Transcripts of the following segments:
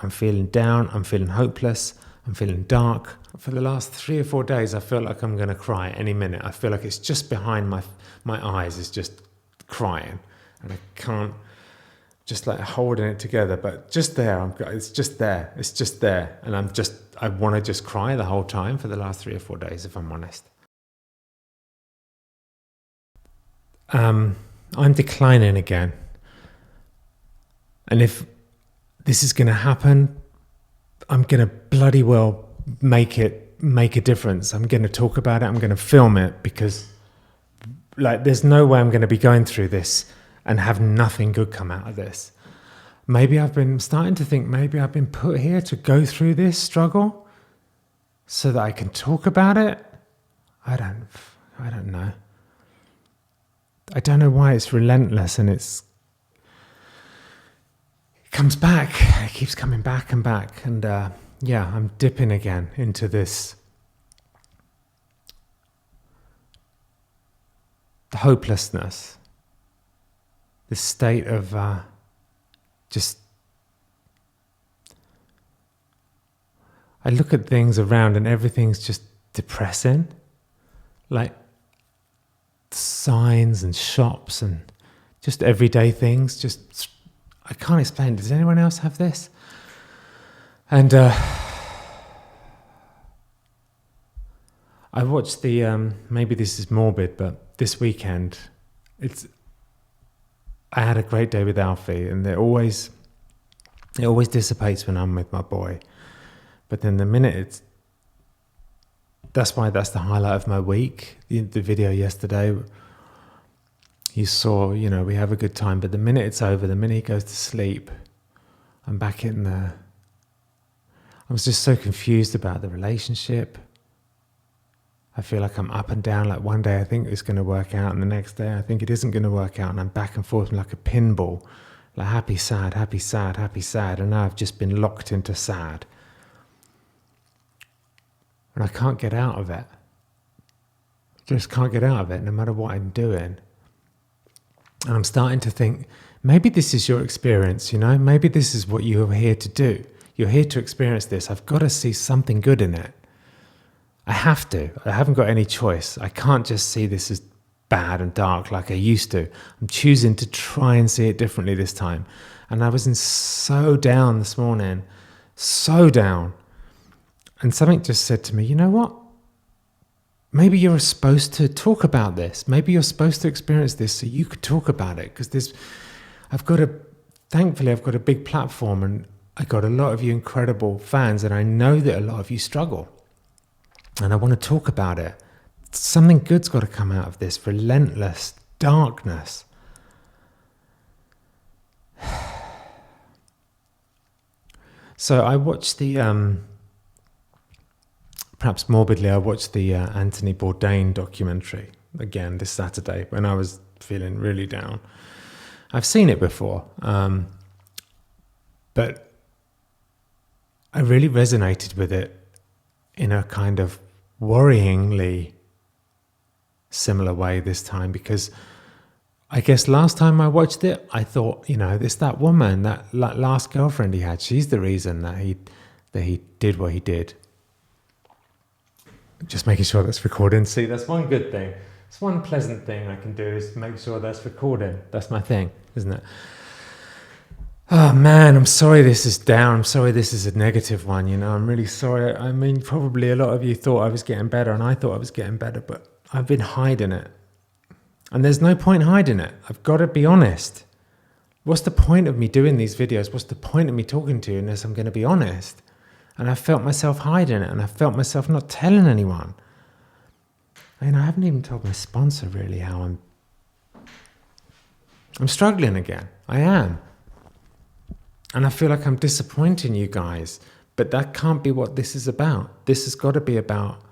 I'm feeling down, I'm feeling hopeless, I'm feeling dark. For the last 3 or 4 days, I feel like I'm going to cry any minute. I feel like it's just behind my eyes, is just crying. And I can't, just like holding it together, but just there, it's just there. And I want to just cry the whole time for the last 3 or 4 days, if I'm honest. I'm declining again. And if this is going to happen, I'm going to bloody well make a difference. I'm going to talk about it. I'm going to film it, because like there's no way I'm going to be going through this and have nothing good come out of this. Maybe I've been starting to think maybe I've been put here to go through this struggle so that I can talk about it. I don't know. I don't know why it's relentless, and it comes back. It keeps coming back and back. And I'm dipping again into this hopelessness, this state of just... I look at things around and everything's just depressing. Like signs and shops and just everyday things. Just, I can't explain. Does anyone else have this? And I watched the, maybe this is morbid, but this weekend, I had a great day with Alfie, and it always dissipates when I'm with my boy. But then the minute that's the highlight of my week. The video yesterday, you saw, we have a good time, but the minute it's over, the minute he goes to sleep, I'm back in there. I was just so confused about the relationship. I feel like I'm up and down. Like one day I think it's going to work out, and the next day I think it isn't going to work out, and I'm back and forth like a pinball, like happy, sad, happy, sad, happy, sad, and now I've just been locked into sad. And I can't get out of it. Just can't get out of it, no matter what I'm doing. And I'm starting to think, maybe this is your experience, Maybe this is what you're here to do. You're here to experience this. I've got to see something good in it. I have to. I haven't got any choice. I can't just see this as bad and dark like I used to. I'm choosing to try and see it differently this time. And I was so down this morning. So down. And something just said to me, you know what? Maybe you're supposed to talk about this. Maybe you're supposed to experience this so you could talk about it. Because thankfully I've got a big platform, and I got a lot of you incredible fans, and I know that a lot of you struggle. And I want to talk about it. Something good's got to come out of this relentless darkness. So I watched perhaps morbidly, I watched the Anthony Bourdain documentary again this Saturday when I was feeling really down. I've seen it before, but I really resonated with it in a kind of worryingly similar way this time, because I guess last time I watched it, I thought, it's that woman, that last girlfriend he had, she's the reason that he did what he did. Just making sure that's recording. See, that's one good thing. It's one pleasant thing I can do, is make sure that's recording. That's my thing, isn't it? Oh man, I'm sorry this is down. I'm sorry this is a negative one, I'm really sorry. I mean, probably a lot of you thought I was getting better, and I thought I was getting better, but I've been hiding it. And there's no point hiding it. I've got to be honest. What's the point of me doing these videos? What's the point of me talking to you unless I'm going to be honest? And I felt myself hiding it, and I felt myself not telling anyone. I haven't even told my sponsor really how I'm struggling again. I am. And I feel like I'm disappointing you guys, but that can't be what this is about. This has got to be about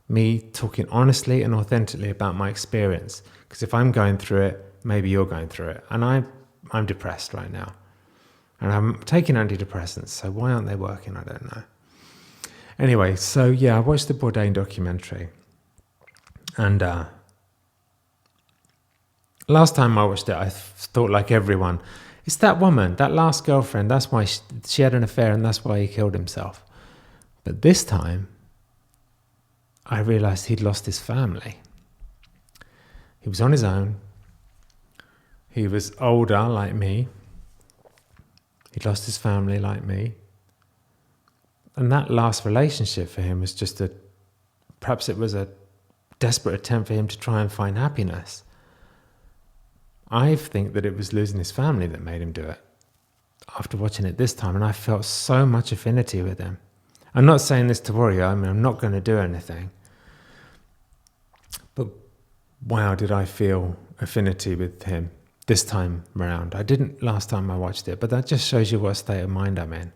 me talking honestly and authentically about my experience. Because if I'm going through it, maybe you're going through it. And I'm depressed right now. And I'm taking antidepressants, so why aren't they working? I don't know. Anyway, so yeah, I watched the Bourdain documentary. And last time I watched it, I thought like everyone, It's that woman, that last girlfriend. That's why she had an affair, and that's why he killed himself. But this time, I realized he'd lost his family. He was on his own. He was older, like me. He'd lost his family, like me. And that last relationship for him was just perhaps it was a desperate attempt for him to try and find happiness. I think that it was losing his family that made him do it. After watching it this time, and I felt so much affinity with him. I'm not saying this to worry you. I mean, I'm not going to do anything. But wow, did I feel affinity with him this time around. I didn't last time I watched it, but that just shows you what state of mind I'm in.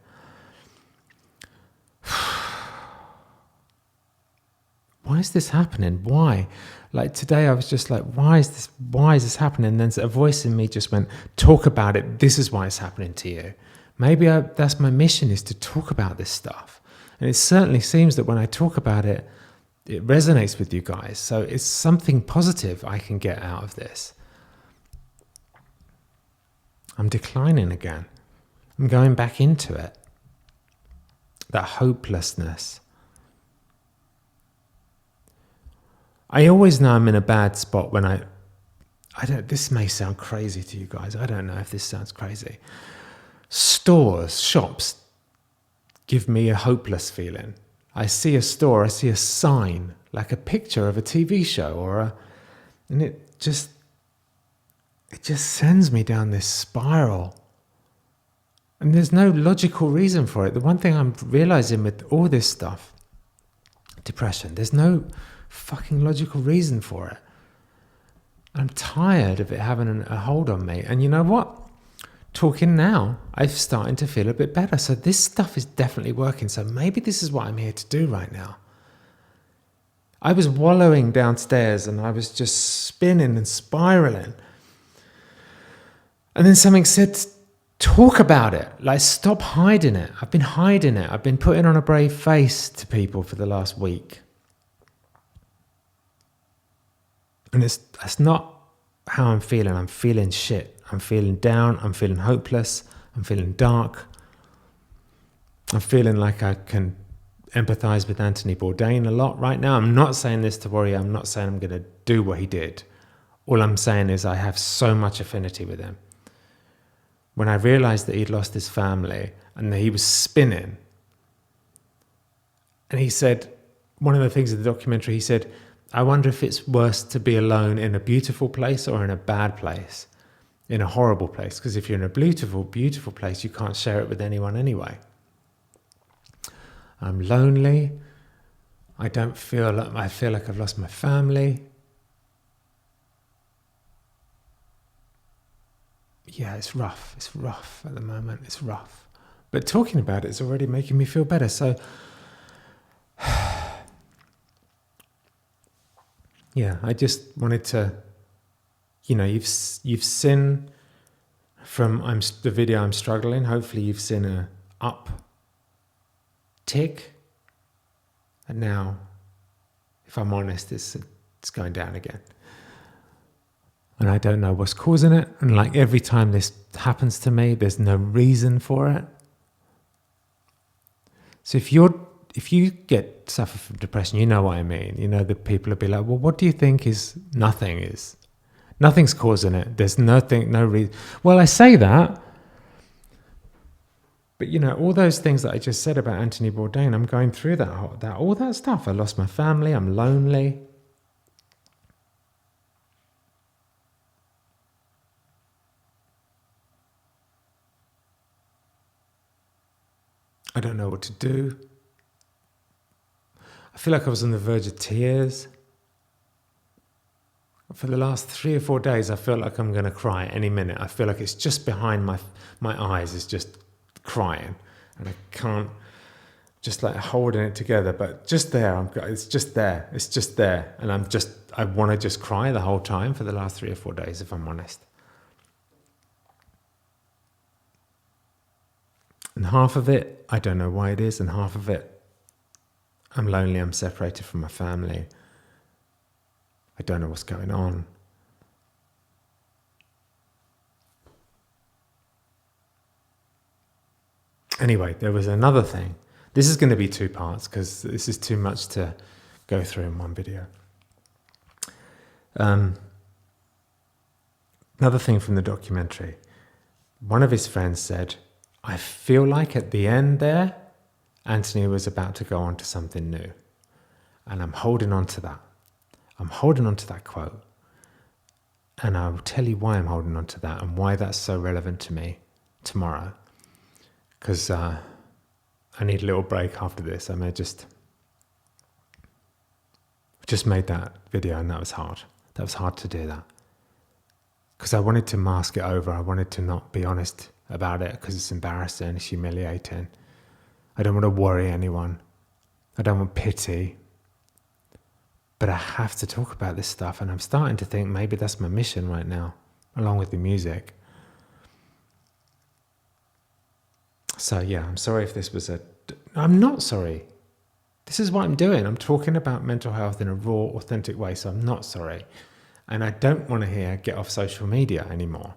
Why is this happening? Why? Like today I was just like, why is this happening? And then a voice in me just went, talk about it. This is why it's happening to you. Maybe that's my mission, is to talk about this stuff. And it certainly seems that when I talk about it, it resonates with you guys. So it's something positive I can get out of this. I'm declining again. I'm going back into it. That hopelessness. I always know I'm in a bad spot when this may sound crazy to you guys. I don't know if this sounds crazy. Stores, shops give me a hopeless feeling. I see a store, I see a sign, like a picture of a TV show and it just sends me down this spiral. And there's no logical reason for it. The one thing I'm realizing with all this stuff, depression, there's no fucking logical reason for it. I'm tired of it having a hold on me. And you know what? Talking now, I'm starting to feel a bit better. So this stuff is definitely working. So maybe this is what I'm here to do right now. I was wallowing downstairs and I was just spinning and spiraling. And then something said, talk about it. Like, stop hiding it. I've been hiding it. I've been putting on a brave face to people for the last week. And that's not how I'm feeling. I'm feeling shit. I'm feeling down. I'm feeling hopeless. I'm feeling dark. I'm feeling like I can empathize with Anthony Bourdain a lot right now. I'm not saying this to worry. I'm not saying I'm going to do what he did. All I'm saying is I have so much affinity with him. When I realized that he'd lost his family and that he was spinning, and he said, one of the things in the documentary, he said, I wonder if it's worse to be alone in a beautiful place or in a bad place, in a horrible place. Because if you're in a beautiful, beautiful place, you can't share it with anyone anyway. I'm lonely. I feel like I've lost my family. Yeah, it's rough. It's rough at the moment. It's rough. But talking about it is already making me feel better. So, yeah, I just wanted to, you've seen from the video I'm struggling. Hopefully you've seen a up tick. And now, if I'm honest, it's going down again. And I don't know what's causing it. And like every time this happens to me, there's no reason for it. So if you suffer from depression, you know what I mean. You know, the people will be like, well, what do you think is nothing? Nothing's causing it. There's nothing, no reason. Well, I say that. But all those things that I just said about Anthony Bourdain, I'm going through all that stuff. I lost my family. I'm lonely. I don't know what to do. I feel like I was on the verge of tears. For the last 3 or 4 days, I feel like I'm going to cry any minute. I feel like it's just behind my eyes. It's just crying. And I can't, just like holding it together. But just there, it's just there. It's just there. And I want to just cry the whole time for the last 3 or 4 days, if I'm honest. And half of it, I don't know why it is, and half of it, I'm lonely, I'm separated from my family. I don't know what's going on. Anyway, there was another thing. This is going to be 2 parts because this is too much to go through in one video. Another thing from the documentary. One of his friends said, I feel like at the end there, Anthony was about to go on to something new. And I'm holding on to that. I'm holding on to that quote. And I will tell you why I'm holding on to that and why that's so relevant to me tomorrow. Because I need a little break after this. I may just made that video and that was hard. That was hard to do that. Because I wanted to mask it over. I wanted to not be honest about it because it's embarrassing, it's humiliating. I don't want to worry anyone. I don't want pity. But I have to talk about this stuff, and I'm starting to think maybe that's my mission right now, along with the music. So yeah, I'm sorry if this was I'm not sorry. This is what I'm doing. I'm talking about mental health in a raw, authentic way, so I'm not sorry. And I don't want to hear get off social media anymore.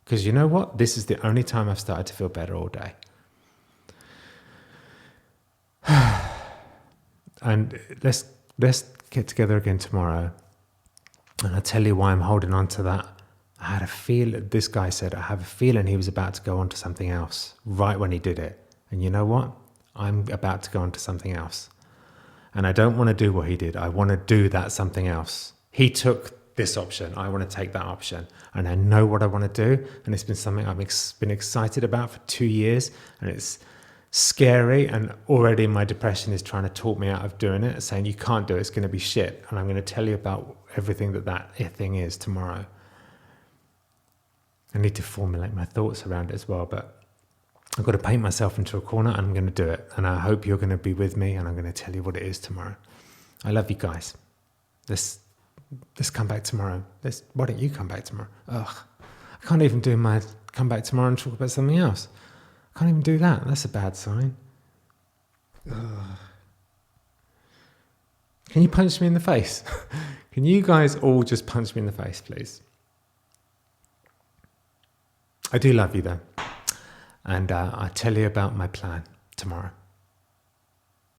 Because you know what? This is the only time I've started to feel better all day. And let's get together again tomorrow. And I'll tell you why I'm holding on to that. I had a feel, this guy said, I have a feeling he was about to go on to something else right when he did it. And you know what? I'm about to go on to something else. And I don't want to do what he did. I want to do that something else. He took this option. I want to take that option. And I know what I want to do. And it's been something I've been excited about for 2 years. And it's scary. And already my depression is trying to talk me out of doing it, saying you can't do it. It's going to be shit. And I'm going to tell you about everything that thing is tomorrow. I need to formulate my thoughts around it as well. But I've got to paint myself into a corner and I'm going to do it. And I hope you're going to be with me and I'm going to tell you what it is tomorrow. I love you guys. Let's come back tomorrow. Why don't you come back tomorrow? Ugh, I can't even do my come back tomorrow and talk about something else. I can't even do that. That's a bad sign. Ugh. Can you punch me in the face? Can you guys all just punch me in the face, please? I do love you though. And I'll tell you about my plan tomorrow.